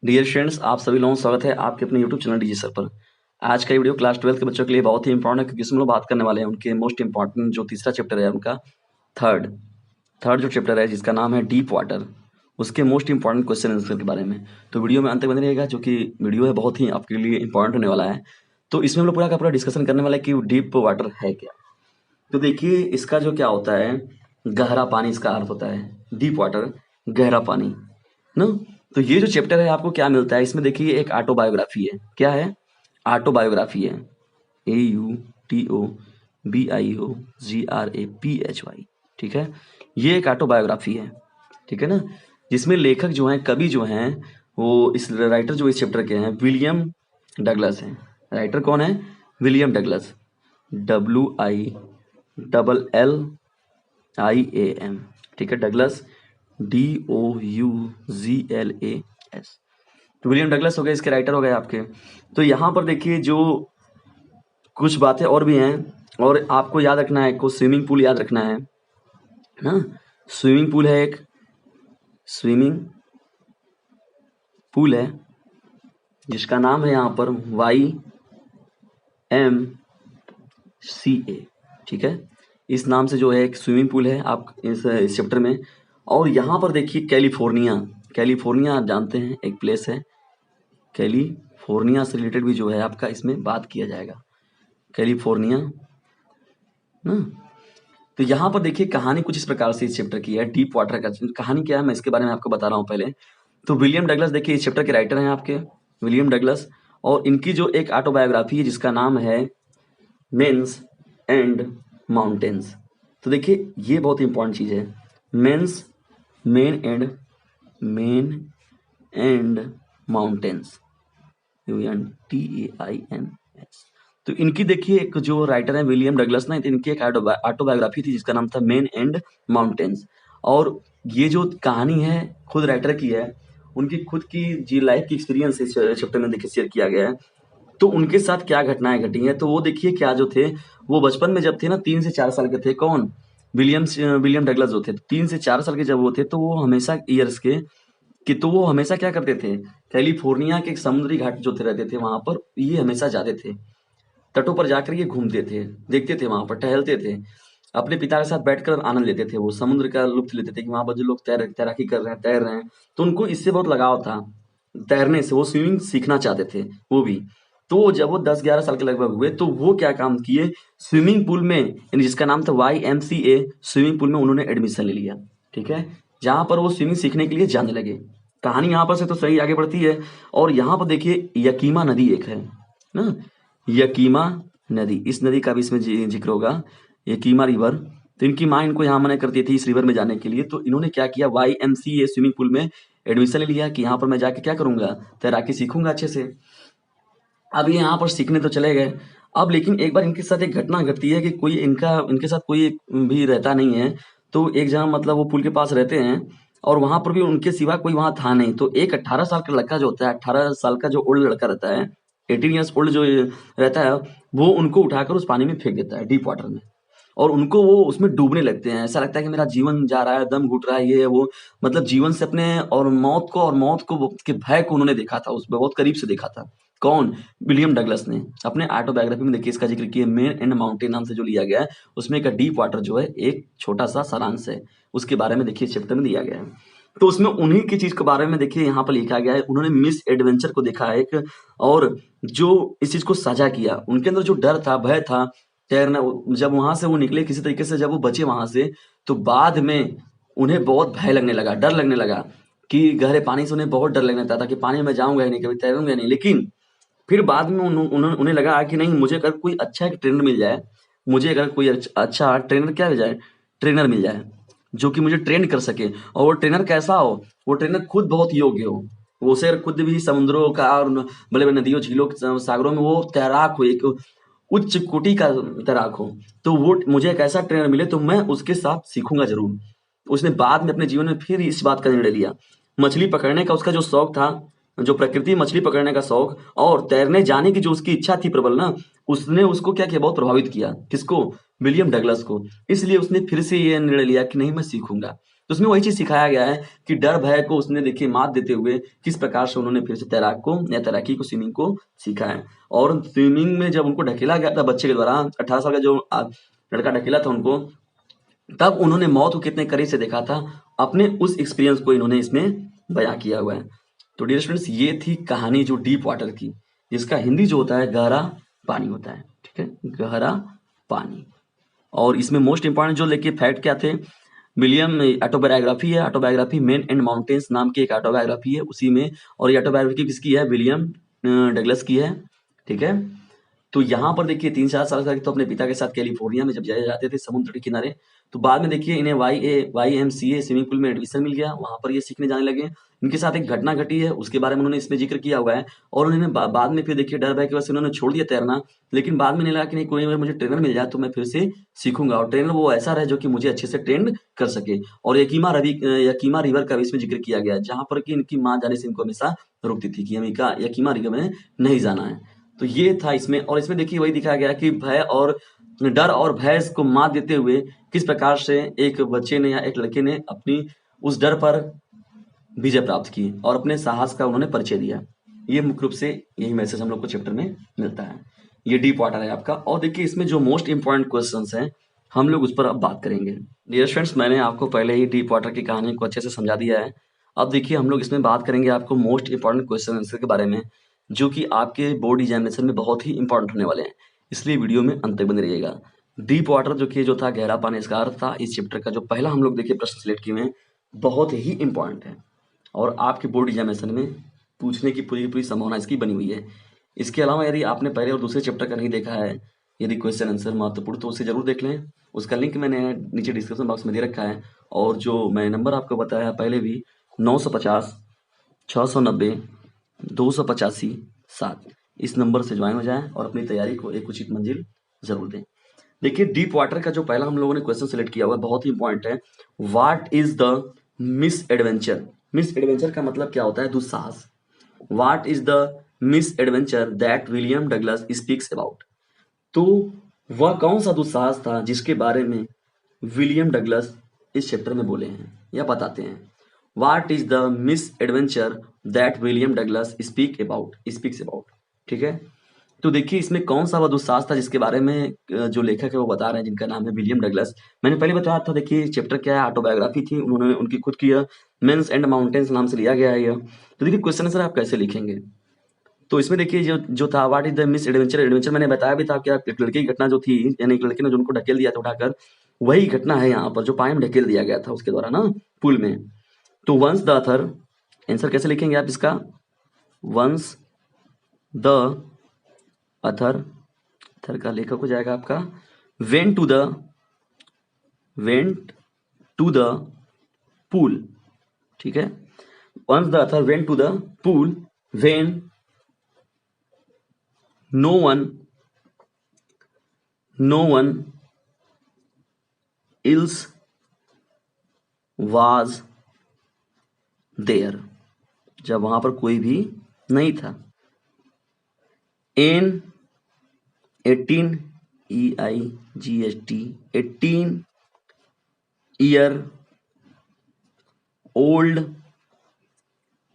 Dear students, आप सभी लोगों का स्वागत है आपके अपने यूट्यूब चैनल डीजी सर पर। आज का ये वीडियो क्लास 12 के बच्चों के लिए बहुत ही इंपॉर्टेंट है, क्योंकि इसमें हम लोग बात करने वाले हैं उनके मोस्ट इंपॉर्टेंट जो तीसरा चैप्टर है उनका थर्ड थर्ड जो चैप्टर है जिसका नाम है डीप वाटर, उसके मोस्ट इंपॉर्टेंट क्वेश्चन आंसर के बारे में। तो वीडियो में अंत तक बने रहेगा, जो कि वीडियो है बहुत ही आपके लिए इंपॉर्टेंट होने वाला है। तो इसमें हम लोग पूरा का पूरा डिस्कशन करने वाला है कि डीप वाटर है क्या। तो देखिए, इसका जो क्या होता है, गहरा पानी इसका अर्थ होता है, डीप वाटर गहरा पानी ना। तो ये जो चैप्टर है आपको क्या मिलता है इसमें, देखिए एक ऑटोबायोग्राफी है। क्या है? ऑटोबायोग्राफी है। AUTOBIOGRAPHY, ठीक है। ये एक ऑटोबायोग्राफी है, ठीक है ना, जिसमें लेखक जो हैं, कवि जो हैं, वो इस राइटर जो इस चैप्टर के हैं विलियम डगलस हैं। राइटर कौन है? विलियम डगलस, WILLIAM, ठीक है, डगलस, DOUGLAS। तो विलियम डगलस हो गए, इसके राइटर हो गए आपके। तो यहाँ पर देखिए जो कुछ बातें और भी हैं, और आपको याद रखना है, को स्विमिंग पूल याद रखना है ना। स्विमिंग पूल है, एक स्विमिंग पूल है जिसका नाम है यहाँ पर YMCA, ठीक है। इस नाम से जो है एक स्विमिंग पूल है आप इस चैप्टर में। और यहाँ पर देखिए कैलिफोर्निया, कैलिफोर्निया आप जानते हैं एक प्लेस है, कैलिफोर्निया से रिलेटेड भी जो है आपका इसमें बात किया जाएगा, कैलिफोर्निया ना। तो यहाँ पर देखिए कहानी कुछ इस प्रकार से इस चैप्टर की है। डीप वाटर का कहानी क्या है, मैं इसके बारे में आपको बता रहा हूँ पहले। तो विलियम डगलस देखिए इस चैप्टर के राइटर हैं आपके, विलियम डगलस। और इनकी जो एक ऑटोबायोग्राफी है जिसका नाम है मेंस एंड माउंटेन्स। तो देखिए ये बहुत ही इंपॉर्टेंट चीज है, means main and mountains, UNTAINS। तो इनकी देखिए एक जो राइटर है विलियम डगलस ना, तो इनकी एक ऑटोबायोग्राफी थी जिसका नाम था मेन एंड माउंटेन्स। और ये जो कहानी है खुद राइटर की है, उनकी खुद की जी लाइफ की एक्सपीरियंस इस चैप्टर में देखिए शेयर किया गया है। तो उनके साथ क्या घटनाएं घटी हैं, तो वो देखिए क्या जो थे, वो बचपन में जब थे ना 3 से 4 साल के थे। कौन? विलियम डगलस जो थे 3 से 4 साल के जब वो थे, तो वो हमेशा ईयर्स के कि तो वो हमेशा क्या करते थे, कैलिफोर्निया के समुद्री घाट जो थे रहते थे वहां पर, ये हमेशा जाते थे तटों पर, जाकर ये घूमते थे, देखते थे, वहां पर टहलते थे, अपने पिता के साथ बैठकर आनंद लेते थे, वो समुद्र का लुत्फ लेते थे कि वहां पर जो लोग तैराकी कर रहे हैं, तैर रहे हैं। तो उनको इससे बहुत लगाव था, तैरने से, वो स्विमिंग सीखना चाहते थे वो भी। तो जब वो 10-11 साल के लगभग हुए, तो वो क्या काम किए, स्विमिंग पूल में, यानी जिसका नाम था YMCA, स्विमिंग पूल में उन्होंने एडमिशन ले लिया, ठीक है, जहां पर वो स्विमिंग सीखने के लिए जाने लगे। कहानी यहाँ पर से तो सही आगे बढ़ती है। और यहाँ पर देखिए यकीमा नदी एक है ना, यकीमा नदी, इस नदी का भी इसमें जिक्र होगा, यकीमा रिवर। तो इनकी माँ इनको यहाँ मना करती थी इस रिवर में जाने के लिए, तो इन्होंने क्या किया, YMCA स्विमिंग पूल में एडमिशन ले लिया कि यहाँ पर मैं जाके क्या करूंगा, तैराकी सीखूंगा अच्छे से। अब ये यहाँ पर सीखने तो चले गए। अब लेकिन एक बार इनके साथ एक घटना घटती है कि कोई इनके साथ कोई भी रहता नहीं है। तो एक जगह मतलब वो पुल के पास रहते हैं, और वहां पर भी उनके सिवा कोई वहां था नहीं। तो एक 18 साल का लड़का जो होता है, 18 साल का जो ओल्ड लड़का रहता है, 18 ईयर्स ओल्ड जो रहता है, वो उनको उठाकर उस पानी में फेंक देता है, डीप वाटर में। और उनको वो उसमें डूबने लगते हैं, ऐसा लगता है कि मेरा जीवन जा रहा है, दम घुट रहा है, ये है वो। मतलब जीवन से अपने, और मौत को के भय को उन्होंने देखा था, उसमें बहुत करीब से देखा था। कौन? विलियम डगलस ने अपने ऑटोबायोग्राफी में देखिए इसका जिक्र किया, मेन एंड माउंटेन नाम से जो लिया गया है, उसमें एक डीप वाटर जो है एक छोटा सा सारांश है, उसके बारे में देखिए इस चैप्टर में दिया गया है। तो उसमें उन्हीं की चीज के बारे में देखिए यहाँ पर लिखा गया है। उन्होंने मिस एडवेंचर को देखा है एक, और जो इस चीज को साझा किया, उनके अंदर जो डर था, भय था तैरना, जब वहां से वो निकले किसी तरीके से, जब वो बचे वहां से, तो बाद में उन्हें बहुत भय लगने लगा, डर लगने लगा, कि गहरे पानी से उन्हें बहुत डर लगने लगता था कि पानी में जाऊंगा ही नहीं, कभी तैरूंगा नहीं। लेकिन फिर बाद में उन्हें लगा कि नहीं, मुझे अगर कोई अच्छा एक ट्रेनर मिल जाए, मुझे अगर कोई अच्छा ट्रेनर क्या मिल जाए, ट्रेनर मिल जाए जो कि मुझे ट्रेन कर सके, और वो ट्रेनर कैसा हो, वो ट्रेनर खुद बहुत योग्य हो, वो उसे खुद भी समुद्रों का और बड़े बड़े नदियों, झीलों, सागरों में वो तैराक हो, एक उच्च कोटि का तैराक हो, तो वो मुझे एक ऐसा ट्रेनर मिले तो मैं उसके साथ सीखूंगा जरूर। उसने बाद में अपने जीवन में फिर इस बात का निर्णय लिया। मछली पकड़ने का उसका जो शौक था, जो प्रकृति मछली पकड़ने का शौक, और तैरने जाने की जो उसकी इच्छा थी प्रबल ना, उसने उसको क्या किया, बहुत प्रभावित किया। किसको? विलियम डगलस को। इसलिए उसने फिर से ये निर्णय लिया कि नहीं, मैं सीखूंगा। तो उसमें वही चीज सिखाया गया है कि डर भय को उसने देखिए मात देते हुए किस प्रकार से उन्होंने फिर से तैराक को या तैराकी को स्विमिंग को सीखा है। और स्विमिंग में जब उनको ढकेला गया था बच्चे के द्वारा, 18 साल का जो लड़का ढकेला था उनको, तब उन्होंने मौत को कितने करीब से देखा था, अपने उस एक्सपीरियंस को इन्होंने इसमें बयां किया हुआ है। तो डियर स्टूडेंट्स, ये थी कहानी जो डीप वाटर की, जिसका हिंदी जो होता है गहरा पानी होता है। ठीक है, गहरा पानी। और इसमें मोस्ट इंपॉर्टेंट जो लेके फैक्ट क्या थे, विलियम ऑटोबायोग्राफी है, ऑटोबायोग्राफी मेन एंड माउंटेन्स नाम की एक ऑटोबायोग्राफी है उसी में। और ये ऑटोबायोग्राफी किसकी है, विलियम डगलस की है। ठीक है, तो यहाँ पर देखिए 3-4 साल तक तो अपने पिता के साथ कैलिफोर्निया में जब जाए जाते थे समुद्र के किनारे, तो बाद में देखिए इन्हें YMCA स्विमिंग पूल में एडमिशन मिल गया, वहां पर ये सीखने जाने लगे। इनके साथ एक घटना घटी है, उसके बारे में उन्होंने इसमें जिक्र किया हुआ है। और उन्होंने बाद में फिर देखिए डर भय की वजह से उन्होंने छोड़ दिया तैरना, लेकिन बाद में नहीं लगा कि नहीं, कोई अगर मुझे ट्रेनर मिल जाए तो मैं फिर से सीखूंगा, और ट्रेनर वो ऐसा रहे जो कि मुझे अच्छे से ट्रेंड कर सके। और यकीमा रिवर का भी इसमें जिक्र किया गया है, जहां पर कि इनकी माँ जाने से इनको हमेशा रोकती थी कि यकीमा रिवर में नहीं जाना है। तो ये था इसमें। और इसमें देखिए वही दिखाया गया कि भय और डर और भय को मात देते हुए किस प्रकार से एक बच्चे ने या एक लड़के ने अपनी उस डर पर विजय प्राप्त की और अपने साहस का उन्होंने परिचय दिया। ये मुख्य रूप से यही मैसेज हम लोग को चैप्टर में मिलता है। ये डीप वाटर है आपका। और देखिए इसमें जो मोस्ट इंपॉर्टेंट क्वेश्चंस हैं हम लोग उस पर अब बात करेंगे। डियर फ्रेंड्स, मैंने आपको पहले ही डीप वाटर की कहानी को अच्छे से समझा दिया है। अब देखिए हम लोग इसमें बात करेंगे आपको मोस्ट इंपॉर्टेंट क्वेश्चन आंसर के बारे में, जो कि आपके बोर्ड एग्जामिनेशन में बहुत ही इंपॉर्टेंट होने वाले हैं, इसलिए वीडियो में अंत तक बने रहिएगा। डीप वाटर जो था गहरा पानी, इसका अर्थ था इस चैप्टर का जो पहला हम लोग देखिए प्रश्न सिलेक्ट किए हैं, बहुत ही इंपॉर्टेंट है और आपके बोर्ड एग्जामिनेशन में पूछने की पूरी पूरी संभावना इसकी बनी हुई है। इसके अलावा यदि आपने पहले और दूसरे चैप्टर का नहीं देखा है, यदि क्वेश्चन आंसर महत्वपूर्ण, तो उसे जरूर देख लें। उसका लिंक मैंने नीचे डिस्क्रिप्शन बॉक्स में दे रखा है। और जो मैं नंबर आपको बताया पहले भी, 950 690 285 7, इस नंबर से ज्वाइन हो जाएं और अपनी तैयारी को एक उचित मंजिल जरूर दें। देखिए डीप वाटर का जो पहला हम लोगों ने क्वेश्चन सिलेक्ट किया हुआ है बहुत ही इंपॉर्टेंट है। What is the miss adventure? Miss adventure का मतलब क्या होता है, दुस्साहस। What is the miss adventure that William Douglas speaks about? तो वह कौन सा दुस्साहस था जिसके बारे में विलियम डगलस इस चैप्टर में बोले हैं या बताते हैं। What is the miss adventure that William Douglas speaks about. ठीक है, तो देखिए इसमें कौन सा वह दुस्साहस था जिसके बारे में जो लेखक है वो बता रहे हैं, जिनका नाम है विलियम डगलस। मैंने पहले बताया था, देखिए चैप्टर क्या है, ऑटोबायोग्राफी थी, उन्होंने उनकी खुद की मेंस एंड माउंटेन्स नाम से लिया गया है यह। तो देखिए क्वेश्चन आंसर आप कैसे लिखेंगे, तो इसमें देखिए जो जो था what is the miss adventure. Adventure मैंने बताया भी था कि एक लड़के की घटना जो थी, यानी एक लड़के ने जो उनको ढकेल दिया था उठाकर, वही घटना है यहाँ पर, जो पानी में ढकेल दिया गया था उसके द्वारा ना, पुल में। तो वंस द अथर, आंसर कैसे लिखेंगे आप इसका, वंस द अथर, थर का लेखक हो जाएगा आपका वेंट टू द पूल। ठीक है, once the author went to the pool when no one else was there, जब वहां पर कोई भी नहीं था। An 18 EIGHT 18-year old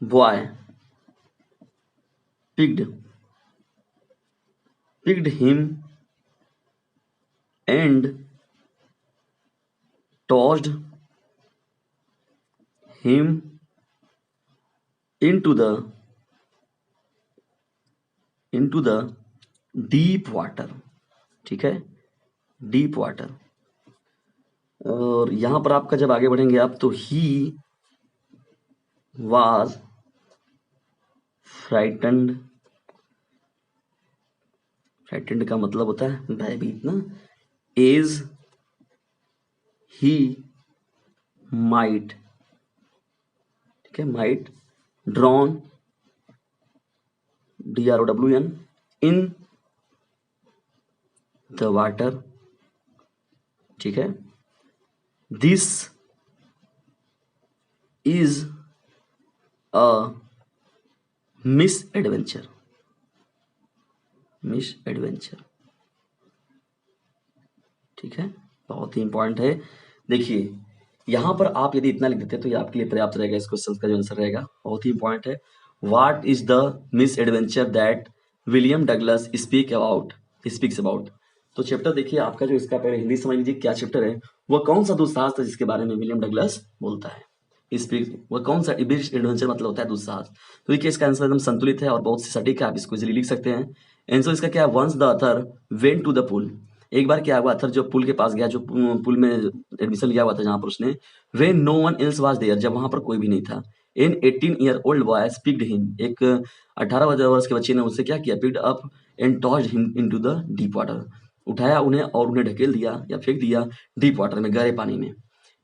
boy picked him and tossed him into the deep water। ठीक है, डीप वाटर। और यहां पर आपका जब आगे बढ़ेंगे आप, तो ही वाज फ्राइटेंड। फ्राइटेंड का मतलब होता है भयभीत ना। एज ही माइट, ठीक है, might drawn DROWN in the water. ठीक है, this is a miss adventure. ठीक है, बहुत ही इंपॉर्टेंट है। देखिए यहाँ पर आप यदि इतना लिख देते हैं तो ये आपके लिए पर्याप्त रहेगा। इस क्वेश्चन का जो आंसर रहेगा बहुत ही इंपॉर्टेंट है। What is the miss adventure that William Douglas speaks about. तो चैप्टर देखिए आपका जो इसका पहले हिंदी समझ लीजिए क्या चैप्टर है। वह कौन सा दुस्साहस था जिसके बारे में विलियम डगलस बोलता है। वह कौन सा एडवेंचर मतलब होता है दुस्साहस। तो देखिए इसका आंसर एकदम संतुलित है और बहुत सी सटीक है, आप इसको इजीली लिख सकते हैं। आंसर इसका क्या है, once the author went to the pool. एक बार क्या हुआ, अथर जो पुल के पास गया, जो पुल में एडमिशन लिया हुआ था जहां पर उसने, when no one else was there, जब वहां पर कोई भी नहीं था। An 18 year old boy picked him, एक 18 वर्ष के बच्चे ने उससे क्या किया, picked up and tossed him into the deep water, उठाया उन्हें और उन्हें ढकेल दिया या फेंक दिया डीप वाटर में, गहरे पानी में।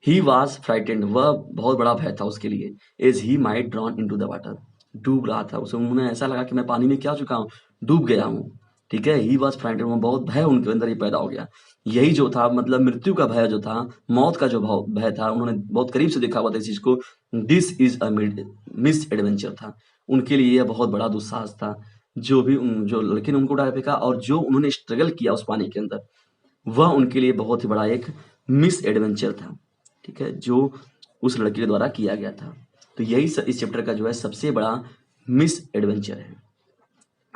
ही वॉज फ्राइटेंड, वह बहुत बड़ा भय था उसके लिए। As he might drown into the water, डूब रहा था उसे, उन्हें ऐसा लगा कि मैं पानी में क्या चुका हूँ, डूब गया हूँ। ठीक है, ही वॉज फ्राइटेंड, वो बहुत भय उनके अंदर ही पैदा हो गया। यही जो था मतलब मृत्यु का भय जो था, मौत का जो भय था, उन्होंने बहुत करीब से देखा हुआ था इस चीज को। This is a miss adventure था उनके लिए, यह बहुत बड़ा दुस्साहस था। जो भी जो लड़के ने उनको उठा फेंका और जो उन्होंने स्ट्रगल किया उस पानी के अंदर, वह उनके लिए बहुत ही बड़ा एक मिस एडवेंचर था। ठीक है, जो उस लड़के के द्वारा किया गया था। तो यही इस चैप्टर का जो है सबसे बड़ा मिस एडवेंचर है।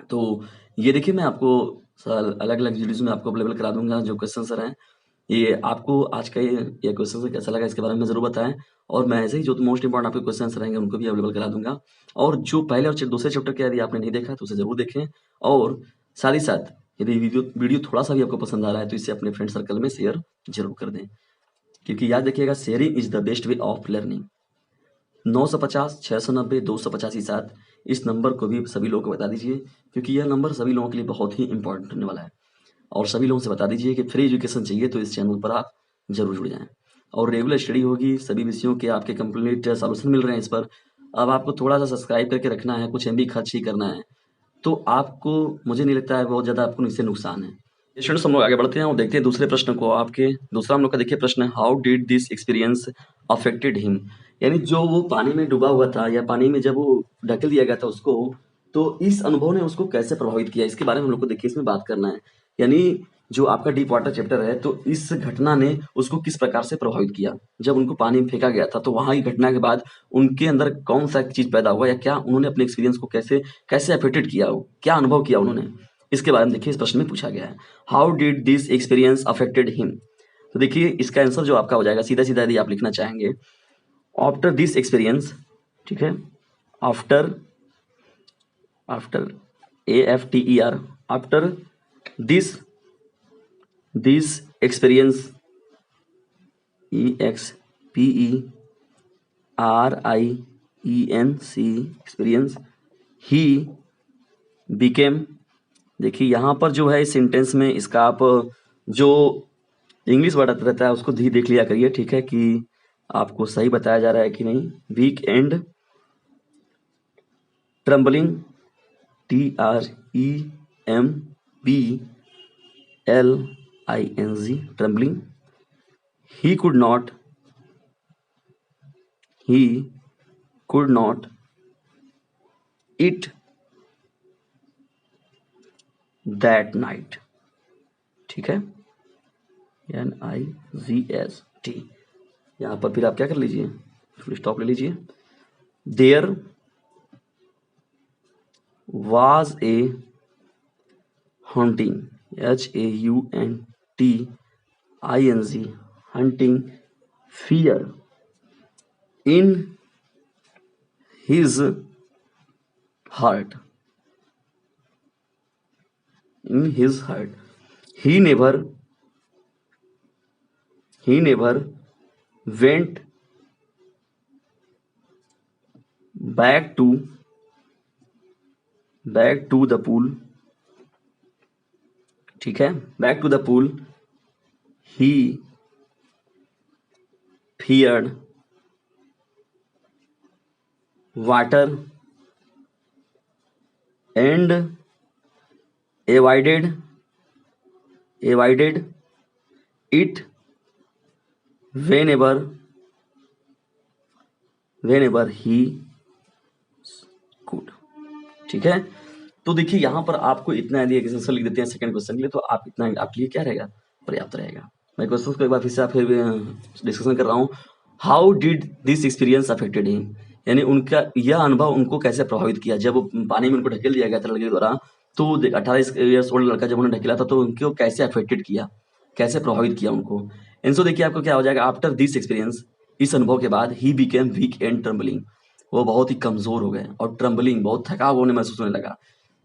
तो ये देखिए मैं आपको अलग अलग वीडियोज में आपको अवेलेबल करा दूंगा जो क्वेश्चन सर हैं। ये आपको आज का ये क्वेश्चन कैसा लगा इसके बारे में जरूर बताएं। और मैं ऐसे ही जो मोस्ट इंपॉर्टेंट आपके क्वेश्चन रहेंगे उनको भी अवेलेबल करा दूंगा। और जो पहले और दूसरे चैप्टर के यदि आपने नहीं देखा तो उसे जरूर देखें। और साथ ही साथ यदि वीडियो थोड़ा सा भी आपको पसंद आ रहा है तो इसे अपने फ्रेंड सर्कल में शेयर जरूर कर दें, क्योंकि याद रखिएगा sharing is the best way of learning. 950 690 285 7 इस नंबर को भी सभी लोगों को बता दीजिए, क्योंकि यह नंबर सभी लोगों के लिए बहुत ही इंपॉर्टेंट होने वाला है। और सभी लोगों से बता दीजिए कि फ्री एजुकेशन चाहिए तो इस चैनल पर आप जरूर जुड़ जाएं। और रेगुलर स्टडी होगी, सभी विषयों के आपके कंप्लीट सॉल्यूशन मिल रहे हैं इस पर। अब आपको थोड़ा सा सब्सक्राइब करके रखना है, कुछ एमबी खर्च ही करना है, तो आपको, मुझे नहीं लगता है बहुत ज़्यादा आपको इससे नुकसान है। स्टूडेंट्स हम लोग आगे बढ़ते हैं और देखते हैं दूसरे प्रश्न को। आपके दूसरा हम लोग का देखिए प्रश्न है, how did this experience affected him. यानी जो वो पानी में डूबा हुआ था या पानी में जब वो ढकेल दिया गया था उसको, तो इस अनुभव ने उसको कैसे प्रभावित किया, इसके बारे में हम लोग को देखिए इसमें बात करना है। यानी जो आपका डीप वाटर चैप्टर है, तो इस घटना ने उसको किस प्रकार से प्रभावित किया। जब उनको पानी में फेंका गया था तो वहां की घटना के बाद उनके अंदर कौन सा चीज पैदा हुआ, या क्या उन्होंने अपने एक्सपीरियंस को कैसे कैसे अफेक्टेड किया, क्या अनुभव किया उन्होंने, इसके बारे में देखिए इस प्रश्न में पूछा गया है। How did this experience affected him. तो देखिए इसका आंसर जो आपका हो जाएगा सीधा सीधा यदि आप लिखना चाहेंगे, आफ्टर दिस एक्सपीरियंस, ठीक है, after after AFTER, after this experience EXPERIENC experience, he became. देखिए यहाँ पर जो है इस सेंटेंस में इसका आप जो इंग्लिश वर्ड रहता है उसको देख लिया करिए, ठीक है, कि आपको सही बताया जा रहा है कि नहीं। Weak and trembling, TREMBLING, trembling. he could not eat that night, ठीक है, NIGST। यहाँ पर फिर आप क्या कर लीजिए, फुल स्टॉप ले लीजिए। There was a haunting, HAUNTING, haunting fear in his heart, he never went back to the pool, ठीक है, back to the pool, he feared water and avoided it whenever he could, ठीक है। तो देखिए यहाँ पर आपको इतना यदि आंसर लिख देते हैं सेकंड क्वेश्चन के लिए, तो आप इतना आपके लिए क्या रहेगा, पर्याप्त रहेगा। मैं क्वेश्चन को एक बार फिर से आप फिर डिस्कशन कर रहा हूँ। How did this experience affected him, यानी उनका यह अनुभव उनको कैसे प्रभावित किया। जब वो पानी में उनको ढकेल दिया गया था लड़के द्वारा, तो 18 ओल्ड लड़का जब उन्हें ढकेला था तो उनको कैसे अफेक्टेड किया, कैसे प्रभावित किया उनको। इनसो देखिए आपको क्या हो जाएगा, आफ्टर दिस एक्सपीरियंस, इस अनुभव के बाद he became week and trembling, वो बहुत ही कमजोर हो गए और ट्रम्बलिंग, बहुत थकाव होने महसूस होने लगा।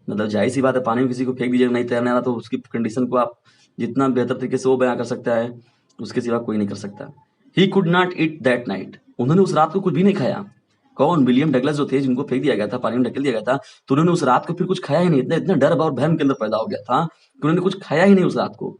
मतलब जाहिर सी बात है, पानी में किसी को फेंक दीजिएगा नहीं तैरने आ रहा तो उसकी कंडीशन को आप जितना बेहतर तरीके से वो बयां कर सकता है, उसके सिवा कोई नहीं कर सकता। He could not eat that night, उन्होंने उस रात को कुछ भी नहीं खाया। कौन? विलियम डगलस जो थे, जिनको फेंक दिया गया था, पानी में ढकेल दिया गया था, तो उन्होंने उस रात को फिर कुछ खाया ही नहीं। इतना इतना डर और भ्रम के अंदर पैदा हो गया था कि उन्होंने कुछ खाया ही नहीं उस रात को।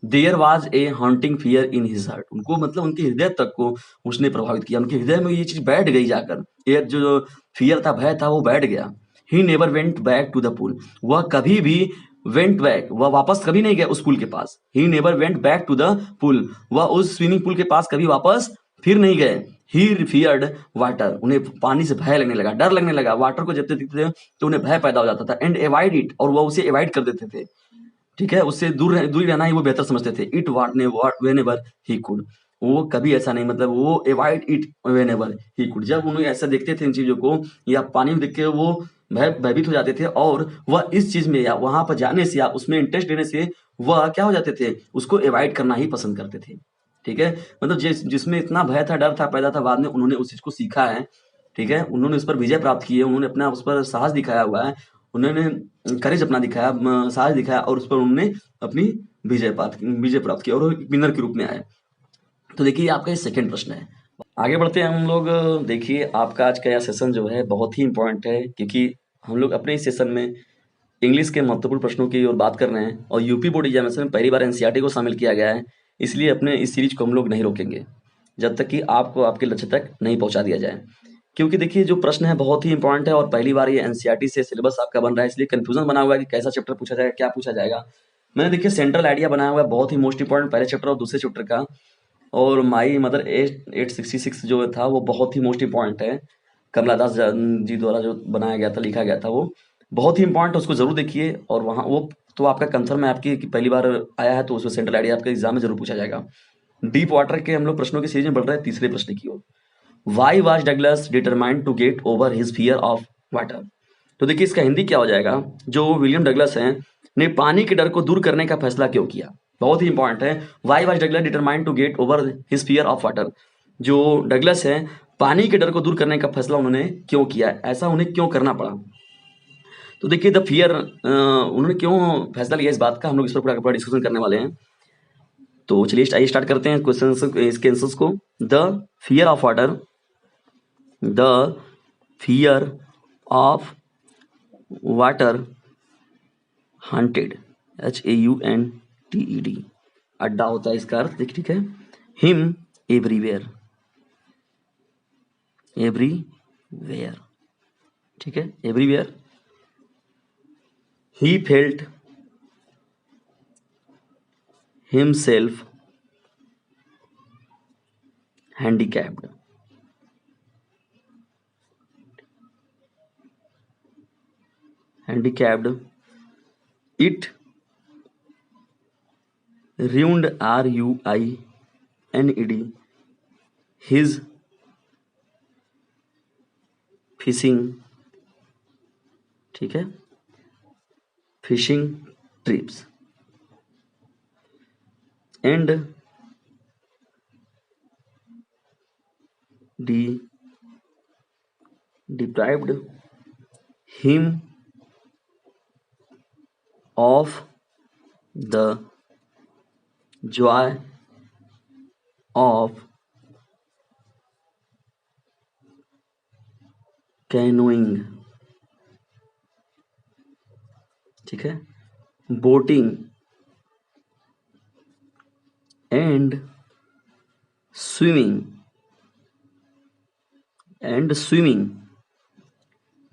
There was a haunting fear in his heart, उनको मतलब उनके हृदय तक को उसने प्रभावित किया, उनके हृदय में ये चीज बैठ गई जाकर, ये जो फियर था, भय था, वो बैठ गया। He never went back to the pool, वह कभी भी वेंट बैक, वह वापस कभी नहीं गया उस पूल के पास। He never went back to the pool, वह उस स्विमिंग पूल के पास कभी वापस फिर नहीं गए। ही फियर्ड वाटर, उन्हें पानी से भय लगने लगा, डर लगने लगा। वाटर को जब देखते थे तो उन्हें भय पैदा हो जाता था। एंड अवॉइड इट, और वह उसे अवॉइड कर देते थे। ठीक है, उससे दूर रहना ही वो बेहतर समझते थे। इट वाट ने वेन एवर ही कुड, वो कभी ऐसा नहीं, मतलब वो avoid it when ever he could, जब उन्हें ऐसा देखते थे इन चीजों को या पानी में देख के वो भयभीत हो जाते थे, और वह इस चीज में या वहां पर जाने से या उसमें इंटरेस्ट लेने से वह क्या हो जाते थे, उसको अवॉइड करना ही पसंद करते थे। ठीक है, मतलब जिसमें इतना भय था, डर था, पैदा था, बाद में उन्होंने उस चीज को सीखा है। ठीक है, उन्होंने उस पर विजय प्राप्त की है, उन्होंने अपना उस पर साहस दिखाया हुआ है, उन्होंने करेज अपना दिखाया, साहस दिखाया, और उस पर उन्होंने अपनी विजय प्राप्त की और वो विनर के रूप में आए। तो देखिए आपका ये सेकंड प्रश्न है। आगे बढ़ते हैं हम लोग। देखिए आपका आज का यह सेशन जो है बहुत ही इंपॉर्टेंट है, क्योंकि हम लोग अपने इस सेशन में इंग्लिश के महत्वपूर्ण प्रश्नों की ओर बात कर रहे हैं, और यूपी बोर्ड एग्जामिनेशन में पहली बार एनसीईआरटी को शामिल किया गया है। इसलिए अपने इस सीरीज को हम लोग नहीं रोकेंगे जब तक कि आपको आपके लक्ष्य तक नहीं पहुंचा दिया जाए। क्योंकि देखिए जो प्रश्न है बहुत ही इंपॉर्टेंट है, और पहली बार ये एनसीईआरटी से सिलेबस आपका बन रहा है, इसलिए कंफ्यूजन बना हुआ है कि कैसा चैप्टर पूछा जाएगा, क्या पूछा जाएगा। मैंने देखिए सेंट्रल आइडिया बनाया हुआ है, बहुत ही मोस्ट इंपॉर्टेंट पहले चैप्टर और दूसरे चैप्टर का। और माई मदर 866 जो था वो बहुत ही मोस्ट इंपॉर्टेंट है, कमला दास जी द्वारा जो बनाया गया था, लिखा गया था, वो बहुत ही इंपॉर्टेंट है, उसको जरूर देखिए। और वहाँ वो तो आपका कंफर्म है आपकी कि पहली बार आया है, तो उसमें सेंट्रल आइडिया आपके एग्जाम में जरूर पूछा जाएगा। डीप वाटर के हम लोग प्रश्नों की सीरीज में बढ़ रहे हैं तीसरे प्रश्न की ओर। Why was Douglas determined to get over his fear of water, तो देखिए इसका हिंदी क्या हो जाएगा, जो विलियम डगलस हैं ने पानी के डर को दूर करने का फैसला क्यों किया। बहुत ही इंपॉर्टेंट है, why was Douglas determined to get over his fear of water, जो डगलस है पानी के डर को दूर करने का फैसला उन्होंने क्यों किया, ऐसा उन्हें क्यों करना पड़ा। तो देखिए द फियर, उन्होंने क्यों फैसला लिया इस बात का, हम लोग इस पर पूरा का पूरा डिस्कशन करने वाले हैं। तो चलिए आइए स्टार्ट करते हैं क्वेश्चन, इसके आंसर्स को। The fear of water, the fear of water haunted, HAUNTED, अड्डा होता है इसका अर्थ, देखिए ठीक है। हिम एवरीवेयर, एवरीवेयर, ठीक है, everywhere. He felt himself handicapped, handicapped. It ruined, RUINED, his fishing, ठीक है, fishing trips, and deprived him of the joy of canoeing, ठीक है, boating and swimming,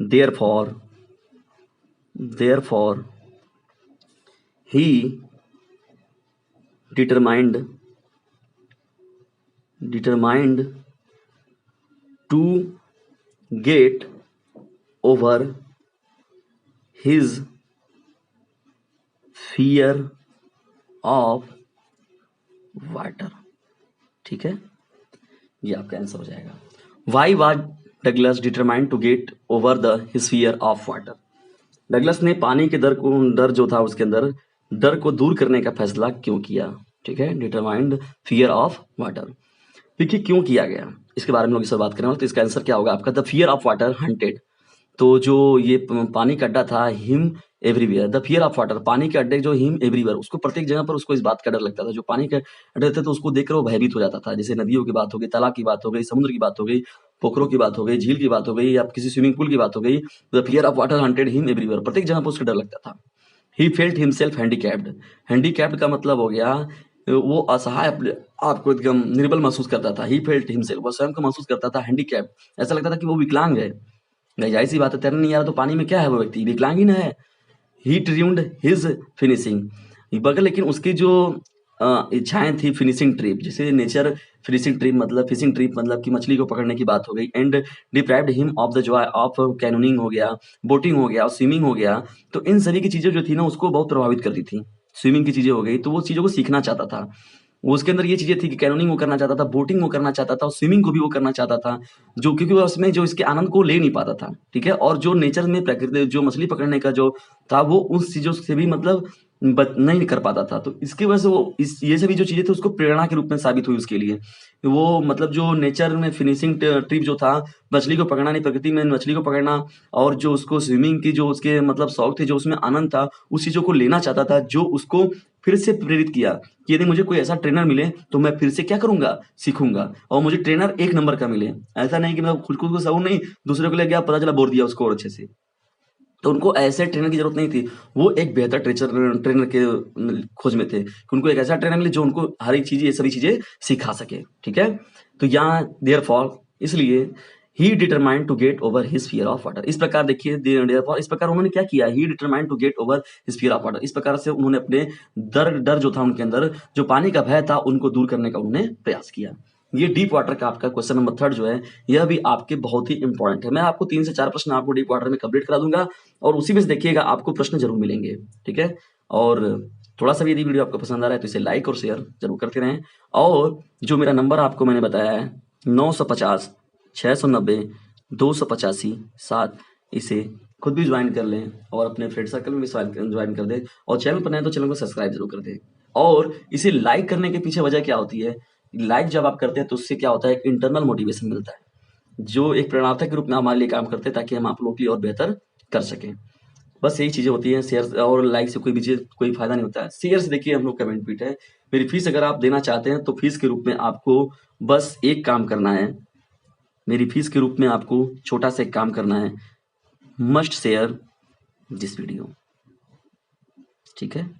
therefore he determined to get over his fear of water, ठीक है। ये आपका answer हो जाएगा। Why was Douglas determined to get over the his fear of water? Douglas ने पानी के डर जो था उसके अंदर, डर को दूर करने का फैसला क्यों किया? ठीक है, डिटरमाइंड फियर ऑफ वाटर। देखिए क्यों किया गया, इसके बारे में लोग इस बात करें, तो इसका आंसर क्या होगा आपका? The fear of water haunted. तो जो ये पानी का अड्डा था, him everywhere, the fear of water, पानी के अड्डे जो हिम एवरीवेयर, उसको प्रत्येक जगह पर उसको इस बात का डर लगता था। जो पानी के अड्डे थे तो उसको देखकर वो भयभीत हो जाता था। जैसे नदियों की बात हो गई, तालाब की बात हो गई, समुद्र की बात हो गई, पोखरों की बात हो गई, झील की बात हो गई, या किसी स्विमिंग पूल की बात हो गई, the fear of water haunted him everywhere, प्रत्येक जगह पर उसको डर लगता था। He felt himself handicapped. Handicapped का मतलब हो गया वो असहाय, आपको एकदम निर्बल महसूस करता था। ही फेल्ट हिमसेल्फ, वो स्वयं को महसूस करता था हैंडीकैप्ड, ऐसा लगता था कि वो विकलांग है। जाहिर सी बात है, तैरने नहीं आ रहा तो पानी में क्या है, वो व्यक्ति विकलांग ही ना है। ही ट्रिम्ड हिज फिनिशिंग, बगल, लेकिन उसकी जो इच्छाएं थी फिनिशिंग ट्रिप, जैसे नेचर फिनिशिंग ट्रिप मतलब फिशिंग ट्रिप मतलब कि मछली को पकड़ने की बात हो गई। And deprived him of the joy of canoeing हो गया, बोटिंग हो गया और स्विमिंग हो गया। तो इन सभी की चीजें जो थी ना उसको बहुत प्रभावित करती थी। स्विमिंग की चीजें हो गई तो वो चीजों को सीखना चाहता था। वो उसके अंदर ये चीजें थी कि कैनोनिंग वो करना चाहता था, बोटिंग वो करना चाहता था और स्विमिंग को भी वो करना चाहता था, जो क्योंकि वो उसमें जो इसके आनंद को ले नहीं पाता था। ठीक है, और जो नेचर में प्रकृति जो मछली पकड़ने का जो था वो उस चीजों से भी मतलब नहीं कर पाता था। तो इसकी वजह से वो इस ये सभी जो चीजें थी उसको प्रेरणा के रूप में साबित हुई उसके लिए। वो मतलब जो नेचर में फिनिशिंग ट्रिप जो था, मछली को पकड़ना नहीं, प्रकृति में मछली को पकड़ना, और जो उसको स्विमिंग की जो उसके मतलब शौक थे, जो उसमें आनंद था, उस चीजों को लेना चाहता था, जो उसको फिर से प्रेरित किया कि यदि मुझे कोई ऐसा ट्रेनर मिले तो मैं फिर से क्या करूंगा, सीखूंगा, और मुझे ट्रेनर एक नंबर का मिले। ऐसा नहीं कि मैं खुद खुद को सहूं नहीं, दूसरे को ले गया पता चला बोल दिया उसको और अच्छे से। तो उनको ऐसे ट्रेनर की जरूरत नहीं थी, वो एक बेहतर ट्रेनर के खोज में थे कि उनको एक ऐसा ट्रेनर मिले जो उनको हर एक चीज, ये सभी चीजें सिखा सके। ठीक है, तो यहाँ देयर फॉर, इसलिए he determined to get over his fear of water. इस प्रकार देखिए देयर फॉर, इस प्रकार उन्होंने क्या किया, he determined to get over his fear of water, इस प्रकार से उन्होंने अपने डर डर जो था उनके अंदर, जो पानी का भय था, उनको दूर करने का उन्होंने प्रयास किया। ये डीप वाटर का आपका क्वेश्चन नंबर 3 जो है, यह भी आपके बहुत ही इंपॉर्टेंट है। मैं आपको 3 से 4 प्रश्न आपको डीप वाटर में कंप्लीट करा दूंगा और उसी में से देखिएगा आपको प्रश्न जरूर मिलेंगे। ठीक है, और थोड़ा सा भी यदि वीडियो आपको पसंद आ रहा है तो इसे लाइक और शेयर जरूर करते रहें। और जो मेरा नंबर आपको मैंने बताया है 950 690 285 7, इसे खुद भी ज्वाइन कर लें और अपने फ्रेंड सर्कल में भी ज्वाइन कर दें, और चैनल पर नए तो चैनल को सब्सक्राइब जरूर कर दें। और इसे लाइक करने के पीछे वजह क्या होती है, लाइक जब आप करते हैं तो उससे क्या होता है, एक इंटरनल मोटिवेशन मिलता है, जो एक प्रेरणार्थक के रूप में हमारे लिए काम करते हैं, ताकि हम आप लोग के लिए और बेहतर कर सकें। बस यही चीजें होती हैं। शेयर और लाइक से कोई भी चीज कोई फायदा नहीं होता है। शेयर से देखिए हम लोग का बेनिफिट है। मेरी फीस अगर आप देना चाहते हैं तो फीस के रूप में आपको बस एक काम करना है, मेरी फीस के रूप में आपको छोटा सा एक काम करना है, मस्ट शेयर दिस वीडियो। ठीक है,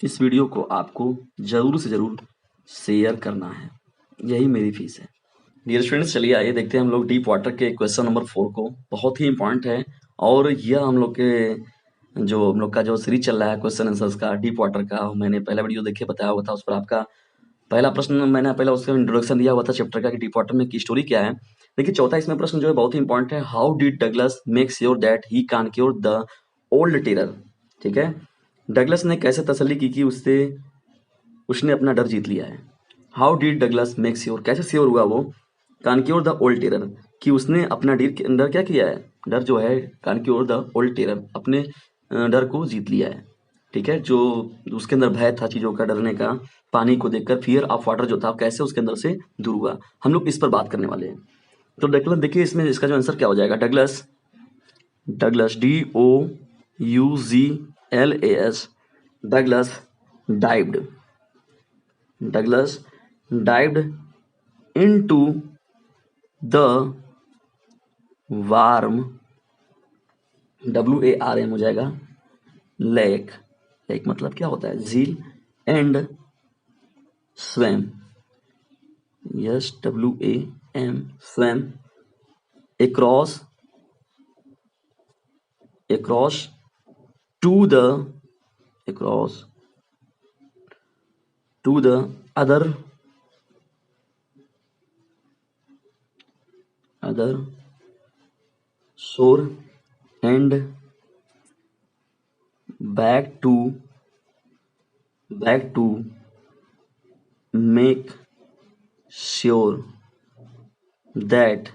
इस वीडियो को आपको जरूर से जरूर शेयर करना है, यही मेरी फीस है। डियर स्टूडेंट्स, चलिए आइए देखते हैं हम लोग डीप वाटर के क्वेश्चन नंबर 4 को। बहुत ही इंपॉर्टेंट है, और यह हम लोग के जो हम लोग का जो सीरीज चल रहा है क्वेश्चन आंसर्स का डीप वाटर का, मैंने पहला वीडियो देखिए बताया हुआ था, उस पर आपका पहला प्रश्न मैंने पहला उसका इंट्रोडक्शन दिया हुआ था चैप्टर का कि डीप वाटर में की स्टोरी क्या है। देखिए चौथा इसमें प्रश्न जो है बहुत ही इंपॉर्टेंट है, how did Douglas make sure that he conquer the old terror. ठीक है, डगलस ने कैसे तसल्ली की कि उससे उसने अपना डर जीत लिया है। How did Douglas make sure, कैसे श्योर हुआ वो, कॉन्क्योर द ओल्ड टेरर, कि उसने अपना डर के अंदर क्या किया है, डर जो है, कॉन्क्योर द ओल्ड टेरर, अपने डर को जीत लिया है। ठीक है, जो उसके अंदर भय था चीजों का, डरने का, पानी को देखकर फियर ऑफ वाटर जो था, कैसे उसके अंदर से दूर हुआ, हम लोग इस पर बात करने वाले हैं। तो डगलस देखिए इसमें इसका जो आंसर क्या हो जाएगा, Douglas, Douglas DOUGLAS, Douglas dived, Douglas dived into the warm, WARM हो जाएगा, लेक, लेक मतलब क्या होता है, झील, and swum, SWAM, swum, across across to the across to the other shore and back to make sure that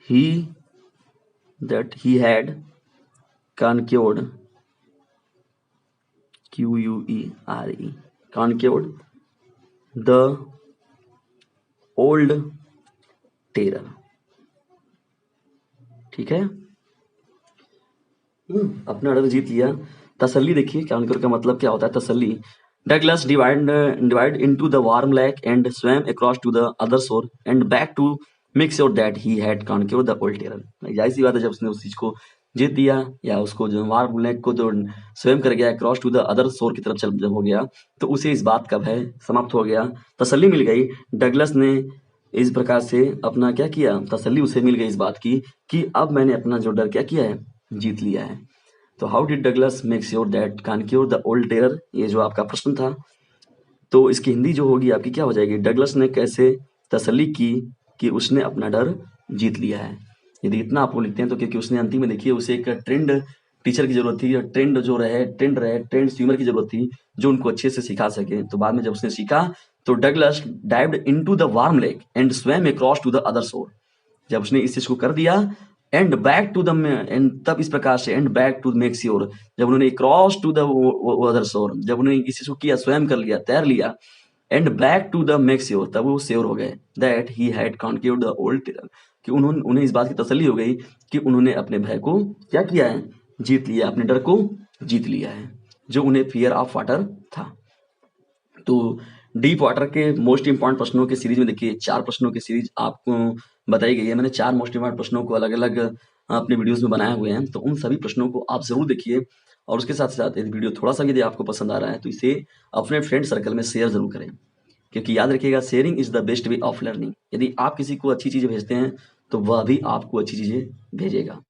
he had conquered QUERE conquered the old terror। ठीक है, अपना डर जीत लिया। तसल्ली देखिए काउंटर का मतलब क्या होता है तसल्ली। Douglas dived into the warm lake and swim across to the other shore and back to make sure that he had conquered the old terror. जाहिर सी बात है, जब उसने उस चीज को जीत दिया या उसको जो वार्म लेक को जो स्विम कर गया क्रॉस टू द अदर शोर की तरफ चल जब हो गया, तो उसे इस बात का भय समाप्त हो गया, तसल्ली मिल गई। डगलस ने इस प्रकार से अपना क्या किया, तसल्ली उसे मिल गई इस बात की कि अब मैंने अपना जो डर क्या किया है, जीत लिया है। तो how did Douglas make sure that conquer the old terror, ये जो आपका प्रश्न था, तो इसकी हिंदी जो होगी आपकी क्या हो जाएगी, डगलस ने कैसे तसल्ली की कि उसने अपना डर जीत लिया है। यदि इतना आप लोग लिखते हैं तो क्योंकि उसने अंतिम में देखिए उसे एक ट्रेंड टीचर की जरूरत थी, ट्रेंड स्विमर की जरूरत थी जो उनको अच्छे से सिखा सके। तो बाद में जब उसने सीखा तो Douglas dived into the warm lake and swim across to the other shore. जब उसने इस चीज को कर दिया and back to the end तब इस प्रकार से and back to make sure, जब उन्होंने cross two the other shore, जब उन्होंने इस चीज को किया, स्वयं कर लिया, तैर लिया, and back to the make sure, तब वो श्योर हो गए that he had conquered the old terror, कि उन्हें इस बात की तसल्ली हो गई कि उन्होंने अपने भय को क्या किया है, जीत लिया, अपने डर को जीत लिया है, जो उन्हें फियर ऑफ वाटर था। तो डीप वाटर के मोस्ट इंपॉर्टेंट प्रश्नों की सीरीज में देखिए 4 प्रश्नों की सीरीज आपको बताई गई है। मैंने 4 मोस्ट इंपॉर्टेंट प्रश्नों को अलग-अलग अपने वीडियोस में बनाए हुए हैं, तो उन सभी प्रश्नों को आप ज़रूर देखिए। और उसके साथ-साथ यदि वीडियो थोड़ा-सा भी यदि आपको पसंद आ रहा है तो इसे अपने फ्रेंड सर्कल में शेयर ज़रूर करें, क्योंकि याद रखिएगा sharing is the best way of learning. यदि आप किसी को अच्छी चीज़ें भेजते हैं, तो वह भी आपको अच्छी चीज़ें भेजेगा।